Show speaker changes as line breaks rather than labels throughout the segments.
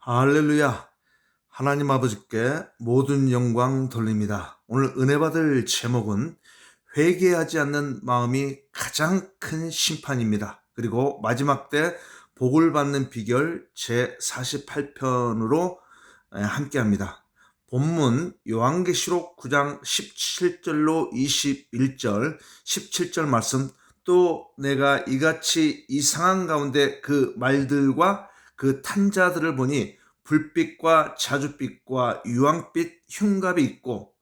할렐루야. 하나님 아버지께 모든 영광 돌립니다. 오늘 은혜 받을 제목은 회개하지 않는 마음이 가장 큰 심판입니다. 그리고 마지막 때 복을 받는 비결 제48편으로 함께합니다. 본문 요한계시록 9장 17절로 21절, 17절 말씀, 또 내가 이같이 이 상황 가운데 그 말들과 그 탄자들을 보니 불빛과 자줏빛과 유황빛 흉갑이 있고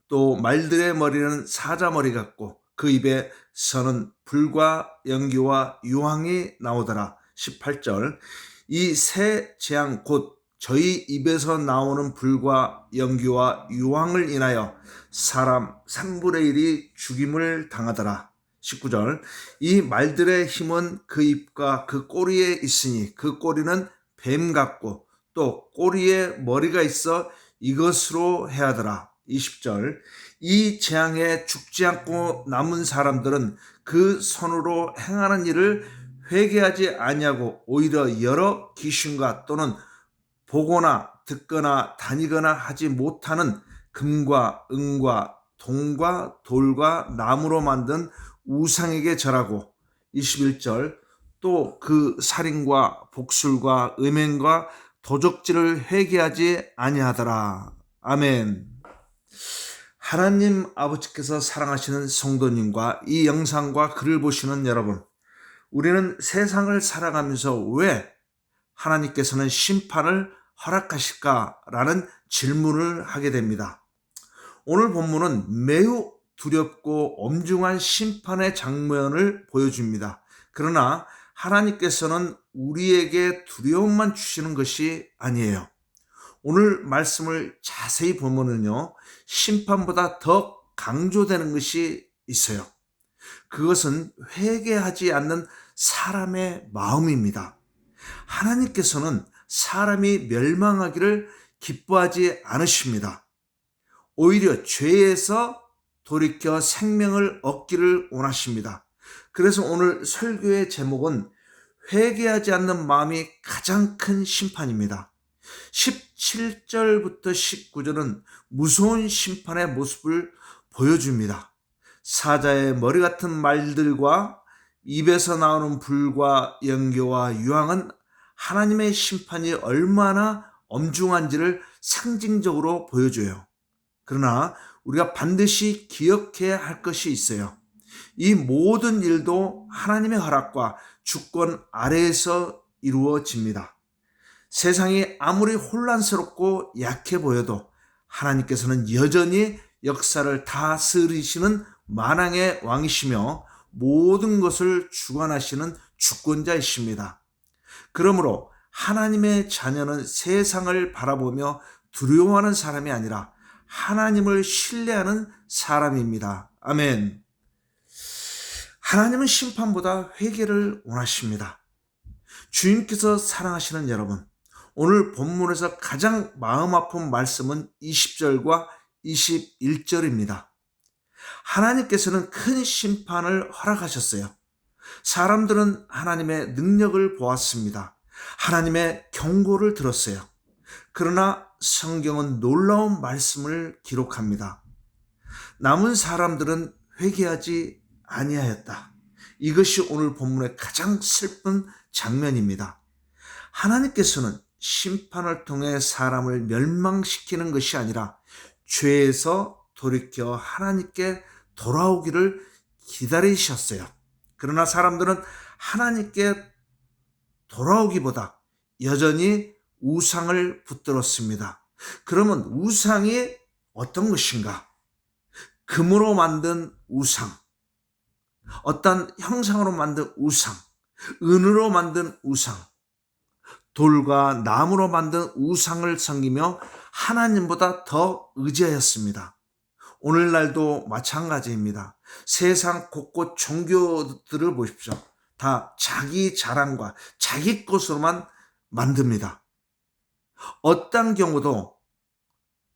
또 말들의 머리는 사자머리 같고 그 입에서는 불과 연기와 유황이 나오더라. 18절 이 새 재앙 곧 저희 입에서 나오는 불과 연기와 유황을 인하여 사람 3분의 1이 죽임을 당하더라. 19절 이 말들의 힘은 그 입과 그 꼬리에 있으니 그 꼬리는 뱀 같고 또 꼬리에 머리가 있어 이것으로 해하더라. 20절 이 재앙에 죽지 않고 남은 사람들은 그 손으로 행하는 일을 회개하지 아니하고 오히려 여러 귀신과 또는 보거나 듣거나 다니거나 하지 못하는 금과 은과 동과 돌과 나무로 만든 우상에게 절하고 21절 또 그 살인과 복술과 음행과 도적질을 회개하지 아니하더라. 아멘. 하나님 아버지께서 사랑하시는 성도님과 이 영상과 글을 보시는 여러분, 우리는 세상을 살아가면서 왜 하나님께서는 심판을 허락하실까라는 질문을 하게 됩니다. 오늘 본문은 매우 두렵고 엄중한 심판의 장면을 보여줍니다. 그러나 하나님께서는 우리에게 두려움만 주시는 것이 아니에요. 오늘 말씀을 자세히 보면은요, 심판보다 더 강조되는 것이 있어요. 그것은 회개하지 않는 사람의 마음입니다. 하나님께서는 사람이 멸망하기를 기뻐하지 않으십니다. 오히려 죄에서 돌이켜 생명을 얻기를 원하십니다. 그래서 오늘 설교의 제목은 회개하지 않는 마음이 가장 큰 심판입니다. 17절부터 19절은 무서운 심판의 모습을 보여줍니다. 사자의 머리 같은 말들과 입에서 나오는 불과 연기와 유황은 하나님의 심판이 얼마나 엄중한지를 상징적으로 보여줘요. 그러나 우리가 반드시 기억해야 할 것이 있어요. 이 모든 일도 하나님의 허락과 주권 아래에서 이루어집니다. 세상이 아무리 혼란스럽고 약해 보여도 하나님께서는 여전히 역사를 다스리시는 만왕의 왕이시며 모든 것을 주관하시는 주권자이십니다. 그러므로 하나님의 자녀는 세상을 바라보며 두려워하는 사람이 아니라 하나님을 신뢰하는 사람입니다. 아멘. 하나님은 심판보다 회개를 원하십니다. 주님께서 사랑하시는 여러분, 오늘 본문에서 가장 마음 아픈 말씀은 20절과 21절입니다. 하나님께서는 큰 심판을 허락하셨어요. 사람들은 하나님의 능력을 보았습니다. 하나님의 경고를 들었어요. 그러나 성경은 놀라운 말씀을 기록합니다. 남은 사람들은 회개하지 아니하였다. 이것이 오늘 본문의 가장 슬픈 장면입니다. 하나님께서는 심판을 통해 사람을 멸망시키는 것이 아니라 죄에서 돌이켜 하나님께 돌아오기를 기다리셨어요. 그러나 사람들은 하나님께 돌아오기보다 여전히 우상을 붙들었습니다. 그러면 우상이 어떤 것인가? 금으로 만든 우상, 어떤 형상으로 만든 우상, 은으로 만든 우상, 돌과 나무로 만든 우상을 섬기며 하나님보다 더 의지하였습니다. 오늘날도 마찬가지입니다. 세상 곳곳 종교들을 보십시오. 다 자기 자랑과 자기 것으로만 만듭니다. 어떤 경우도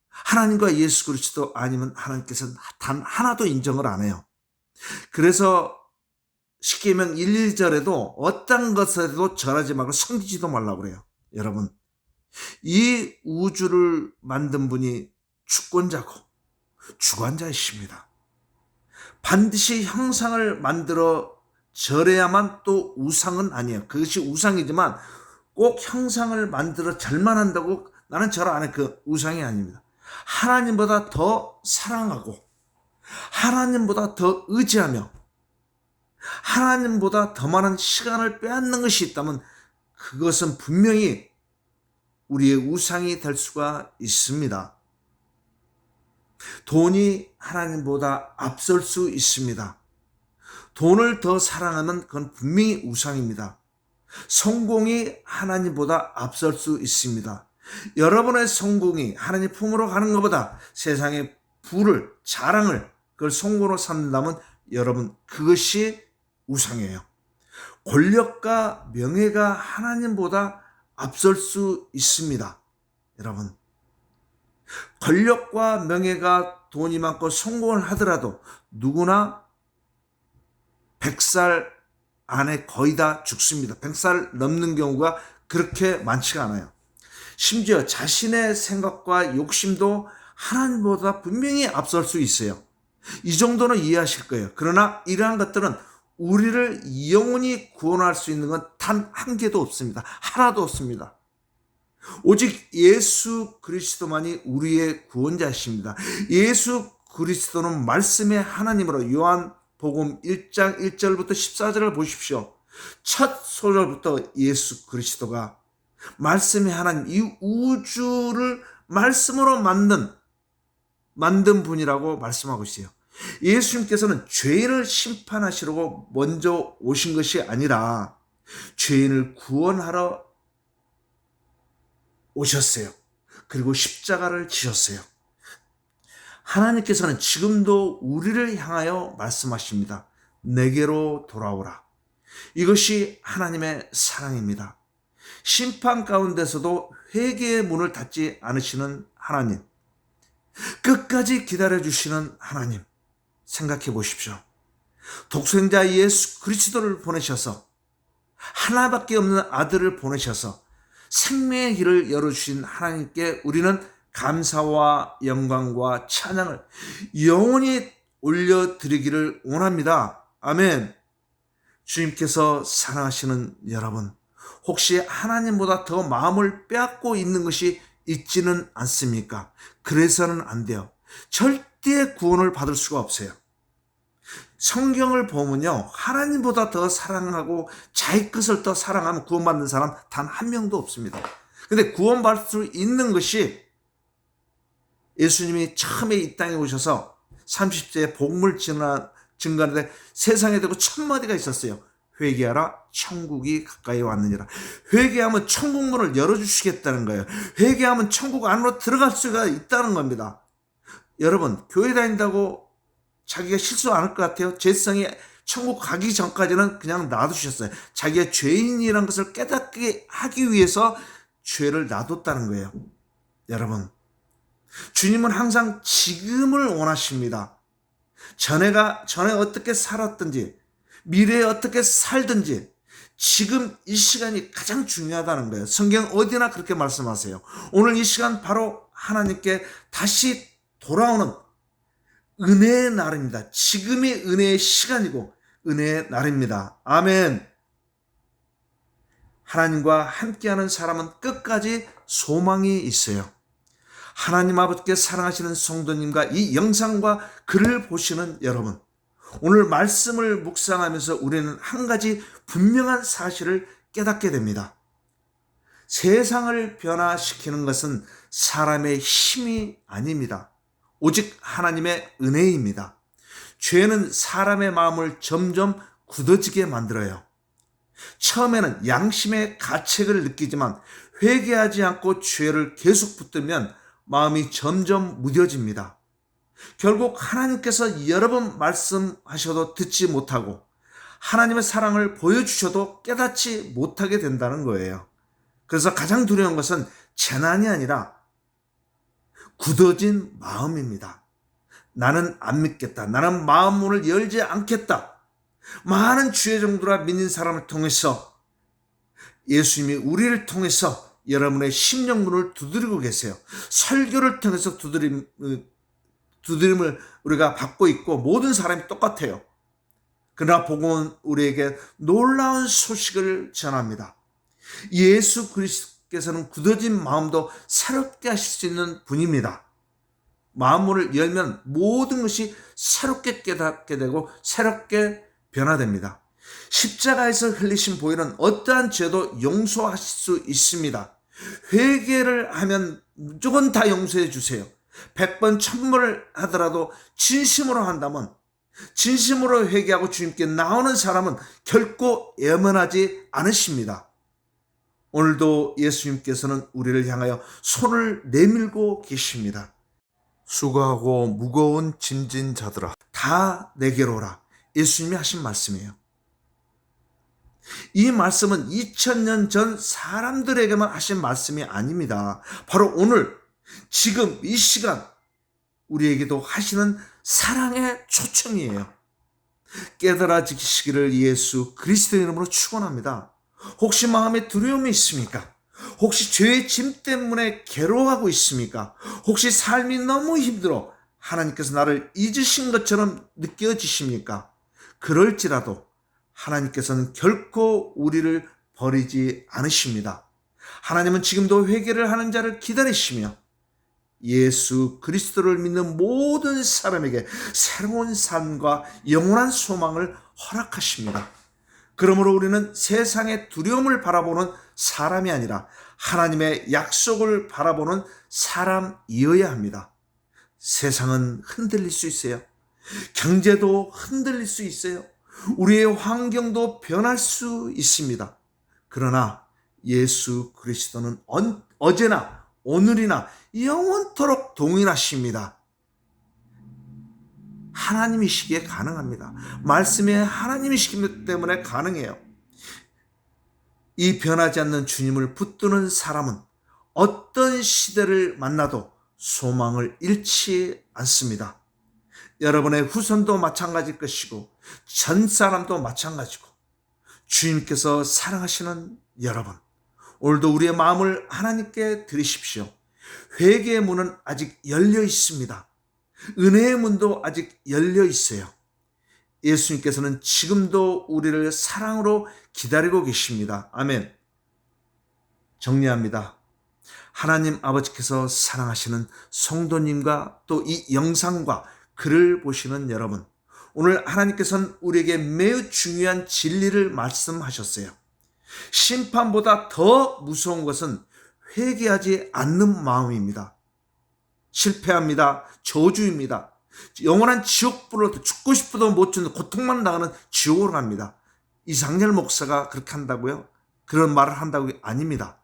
하나님과 예수 그리스도 아니면 하나님께서 단 하나도 인정을 안 해요. 그래서 십계명 1, 2절에도 어떤 것에도 절하지 말고 섬기지도 말라고 그래요. 여러분, 이 우주를 만든 분이 주권자고 주관자이십니다. 반드시 형상을 만들어 절해야만 또 우상은 아니에요. 그것이 우상이지만 꼭 형상을 만들어 절만 한다고 나는 절 안 해. 그 우상이 아닙니다. 하나님보다 더 사랑하고 하나님보다 더 의지하며 하나님보다 더 많은 시간을 빼앗는 것이 있다면 그것은 분명히 우리의 우상이 될 수가 있습니다. 돈이 하나님보다 앞설 수 있습니다. 돈을 더 사랑하면 그건 분명히 우상입니다. 성공이 하나님보다 앞설 수 있습니다. 여러분의 성공이 하나님 품으로 가는 것보다 세상의 부를, 자랑을 그걸 성공으로 삼는다면 여러분 그것이 우상이에요. 권력과 명예가 하나님보다 앞설 수 있습니다. 여러분 권력과 명예가 돈이 많고 성공을 하더라도 누구나 100살 안에 거의 다 죽습니다. 100살 넘는 경우가 그렇게 많지가 않아요. 심지어 자신의 생각과 욕심도 하나님보다 분명히 앞설 수 있어요. 이 정도는 이해하실 거예요. 그러나 이러한 것들은 우리를 영원히 구원할 수 있는 건 단 한 개도 없습니다. 하나도 없습니다. 오직 예수 그리스도만이 우리의 구원자이십니다. 예수 그리스도는 말씀의 하나님으로 요한복음 1장 1절부터 14절을 보십시오. 첫 소절부터 예수 그리스도가 말씀의 하나님, 이 우주를 말씀으로 만든 분이라고 말씀하고 있어요. 예수님께서는 죄인을 심판하시려고 먼저 오신 것이 아니라 죄인을 구원하러 오셨어요. 그리고 십자가를 지셨어요. 하나님께서는 지금도 우리를 향하여 말씀하십니다. 내게로 돌아오라. 이것이 하나님의 사랑입니다. 심판 가운데서도 회개의 문을 닫지 않으시는 하나님, 끝까지 기다려주시는 하나님, 생각해 보십시오. 독생자 예수 그리스도를 보내셔서 하나밖에 없는 아들을 보내셔서 생명의 길을 열어주신 하나님께 우리는 감사와 영광과 찬양을 영원히 올려드리기를 원합니다. 아멘. 주님께서 사랑하시는 여러분, 혹시 하나님보다 더 마음을 빼앗고 있는 것이 있지는 않습니까? 그래서는 안 돼요. 절대 구원을 받을 수가 없어요. 성경을 보면요, 하나님보다 더 사랑하고 자기 것을 더 사랑하면 구원받는 사람 단 한 명도 없습니다. 근데 구원받을 수 있는 것이 예수님이 처음에 이 땅에 오셔서 30세에 복음을 증거하는데 세상에 대고 첫마디가 있었어요. 회개하라, 천국이 가까이 왔느니라. 회개하면 천국문을 열어주시겠다는 거예요. 회개하면 천국 안으로 들어갈 수가 있다는 겁니다. 여러분, 교회 다닌다고 자기가 실수 안 할 것 같아요? 죄성이 천국 가기 전까지는 그냥 놔두셨어요. 자기가 죄인이라는 것을 깨닫게 하기 위해서 죄를 놔뒀다는 거예요. 여러분, 주님은 항상 지금을 원하십니다. 전에 어떻게 살았든지 미래에 어떻게 살든지 지금 이 시간이 가장 중요하다는 거예요. 성경 어디나 그렇게 말씀하세요. 오늘 이 시간 바로 하나님께 다시 돌아오는 은혜의 날입니다. 지금이 은혜의 시간이고 은혜의 날입니다. 아멘. 하나님과 함께하는 사람은 끝까지 소망이 있어요. 하나님 아버지께 사랑하시는 성도님과 이 영상과 글을 보시는 여러분, 오늘 말씀을 묵상하면서 우리는 한 가지 분명한 사실을 깨닫게 됩니다. 세상을 변화시키는 것은 사람의 힘이 아닙니다. 오직 하나님의 은혜입니다. 죄는 사람의 마음을 점점 굳어지게 만들어요. 처음에는 양심의 가책을 느끼지만 회개하지 않고 죄를 계속 붙들면 마음이 점점 무뎌집니다. 결국 하나님께서 여러 번 말씀하셔도 듣지 못하고 하나님의 사랑을 보여주셔도 깨닫지 못하게 된다는 거예요. 그래서 가장 두려운 것은 재난이 아니라 굳어진 마음입니다. 나는 안 믿겠다. 나는 마음문을 열지 않겠다. 많은 주의 종들아 믿는 사람을 통해서 예수님이 우리를 통해서 여러분의 심령문을 두드리고 계세요. 설교를 통해서 두드림을 우리가 받고 있고 모든 사람이 똑같아요. 그러나 복음은 우리에게 놀라운 소식을 전합니다. 예수 그리스도께서는 굳어진 마음도 새롭게 하실 수 있는 분입니다. 마음문을 열면 모든 것이 새롭게 깨닫게 되고 새롭게 변화됩니다. 십자가에서 흘리신 보혈은 어떠한 죄도 용서하실 수 있습니다. 회개를 하면 무조건 다 용서해 주세요. 100번 1000번을 하더라도 진심으로 한다면, 진심으로 회개하고 주님께 나오는 사람은 결코 염원하지 않으십니다. 오늘도 예수님께서는 우리를 향하여 손을 내밀고 계십니다. 수고하고 무거운 짐진 자들아 다 내게로 오라. 예수님이 하신 말씀이에요. 이 말씀은 2000년 전 사람들에게만 하신 말씀이 아닙니다. 바로 오늘 지금 이 시간 우리에게도 하시는 사랑의 초청이에요. 깨달아지시기를 예수 그리스도의 이름으로 축원합니다. 혹시 마음에 두려움이 있습니까? 혹시 죄의 짐 때문에 괴로워하고 있습니까? 혹시 삶이 너무 힘들어 하나님께서 나를 잊으신 것처럼 느껴지십니까? 그럴지라도 하나님께서는 결코 우리를 버리지 않으십니다. 하나님은 지금도 회개를 하는 자를 기다리시며 예수 그리스도를 믿는 모든 사람에게 새로운 삶과 영원한 소망을 허락하십니다. 그러므로 우리는 세상의 두려움을 바라보는 사람이 아니라 하나님의 약속을 바라보는 사람이어야 합니다. 세상은 흔들릴 수 있어요. 경제도 흔들릴 수 있어요. 우리의 환경도 변할 수 있습니다. 그러나 예수 그리스도는 어제나 오늘이나 영원토록 동일하십니다. 하나님이시기에 가능합니다. 말씀에 하나님이시기 때문에 가능해요. 이 변하지 않는 주님을 붙드는 사람은 어떤 시대를 만나도 소망을 잃지 않습니다. 여러분의 후손도 마찬가지일 것이고 전 사람도 마찬가지고 주님께서 사랑하시는 여러분, 오늘도 우리의 마음을 하나님께 드리십시오. 회개의 문은 아직 열려 있습니다. 은혜의 문도 아직 열려 있어요. 예수님께서는 지금도 우리를 사랑으로 기다리고 계십니다. 아멘. 정리합니다. 하나님 아버지께서 사랑하시는 성도님과 또 이 영상과 글을 보시는 여러분, 오늘 하나님께서는 우리에게 매우 중요한 진리를 말씀하셨어요. 심판보다 더 무서운 것은 회개하지 않는 마음입니다. 실패합니다. 저주입니다. 영원한 지옥불로 죽고 싶어도 못 죽는 고통만 당하는 지옥으로 갑니다. 이상열 목사가 그렇게 한다고요? 그런 말을 한다고 아닙니다.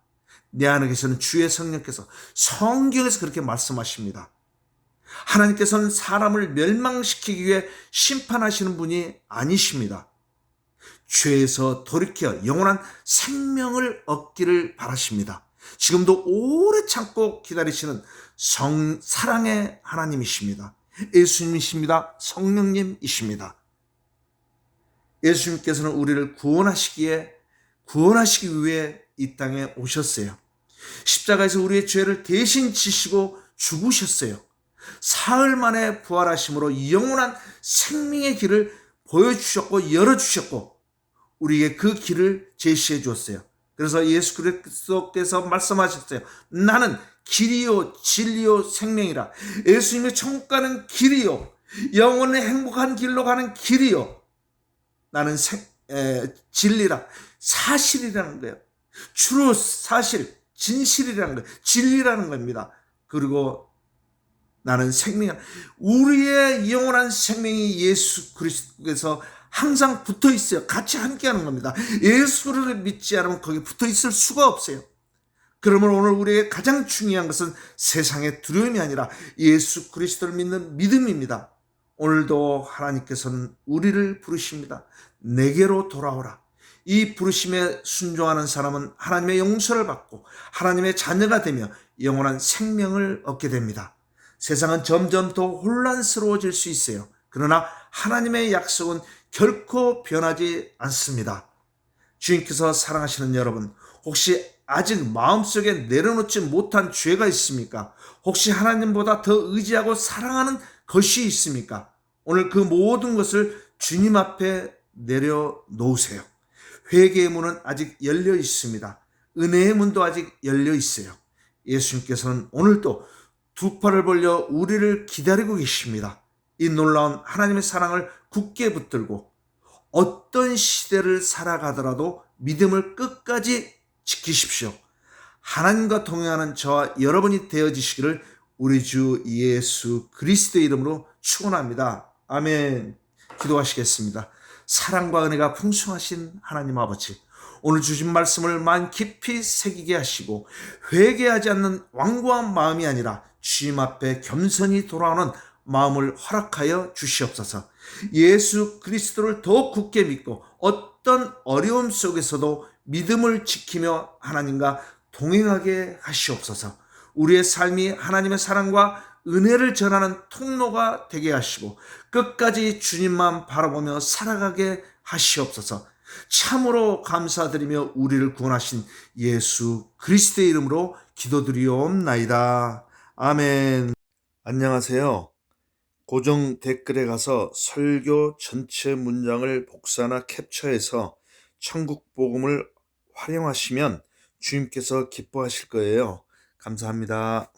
내 안에 계시는 주의 성령께서 성경에서 그렇게 말씀하십니다. 하나님께서는 사람을 멸망시키기 위해 심판하시는 분이 아니십니다. 죄에서 돌이켜 영원한 생명을 얻기를 바라십니다. 지금도 오래 참고 기다리시는 사랑의 하나님이십니다. 예수님이십니다. 성령님이십니다. 예수님께서는 우리를 구원하시기 위해 이 땅에 오셨어요. 십자가에서 우리의 죄를 대신 지시고 죽으셨어요. 사흘 만에 부활하심으로 영원한 생명의 길을 보여주셨고 열어주셨고 우리에게 그 길을 제시해 주었어요. 그래서 예수 그리스도께서 말씀하셨어요. 나는 길이요 진리요 생명이라. 예수님의 천국 가는 길이요, 영원히 행복한 길로 가는 길이요, 나는 진리라. 사실이라는 거예요. 주로 사실, 진실이라는 거예요. 진리라는 겁니다. 그리고 나는 생명, 우리의 영원한 생명이 예수 그리스도께서 항상 붙어 있어요. 같이 함께 하는 겁니다. 예수를 믿지 않으면 거기 붙어 있을 수가 없어요. 그러면 오늘 우리에게 가장 중요한 것은 세상의 두려움이 아니라 예수 그리스도를 믿는 믿음입니다. 오늘도 하나님께서는 우리를 부르십니다. 내게로 돌아오라. 이 부르심에 순종하는 사람은 하나님의 용서를 받고 하나님의 자녀가 되며 영원한 생명을 얻게 됩니다. 세상은 점점 더 혼란스러워질 수 있어요. 그러나 하나님의 약속은 결코 변하지 않습니다. 주님께서 사랑하시는 여러분, 혹시 아직 마음속에 내려놓지 못한 죄가 있습니까? 혹시 하나님보다 더 의지하고 사랑하는 것이 있습니까? 오늘 그 모든 것을 주님 앞에 내려놓으세요. 회개의 문은 아직 열려 있습니다. 은혜의 문도 아직 열려 있어요. 예수님께서는 오늘도 두 팔을 벌려 우리를 기다리고 계십니다. 이 놀라운 하나님의 사랑을 굳게 붙들고 어떤 시대를 살아가더라도 믿음을 끝까지 지키십시오. 하나님과 동행하는 저와 여러분이 되어지시기를 우리 주 예수 그리스도의 이름으로 축원합니다. 아멘. 기도하시겠습니다. 사랑과 은혜가 풍성하신 하나님 아버지, 오늘 주신 말씀을 마음 깊이 새기게 하시고 회개하지 않는 완고한 마음이 아니라 주님 앞에 겸손히 돌아오는 마음을 허락하여 주시옵소서. 예수 그리스도를 더 굳게 믿고 어떤 어려움 속에서도 믿음을 지키며 하나님과 동행하게 하시옵소서. 우리의 삶이 하나님의 사랑과 은혜를 전하는 통로가 되게 하시고 끝까지 주님만 바라보며 살아가게 하시옵소서. 참으로 감사드리며 우리를 구원하신 예수 그리스도의 이름으로 기도드리옵나이다. 아멘. 안녕하세요. 고정 댓글에 가서 설교 전체 문장을 복사나 캡처해서 천국 복음을 활용하시면 주님께서 기뻐하실 거예요. 감사합니다.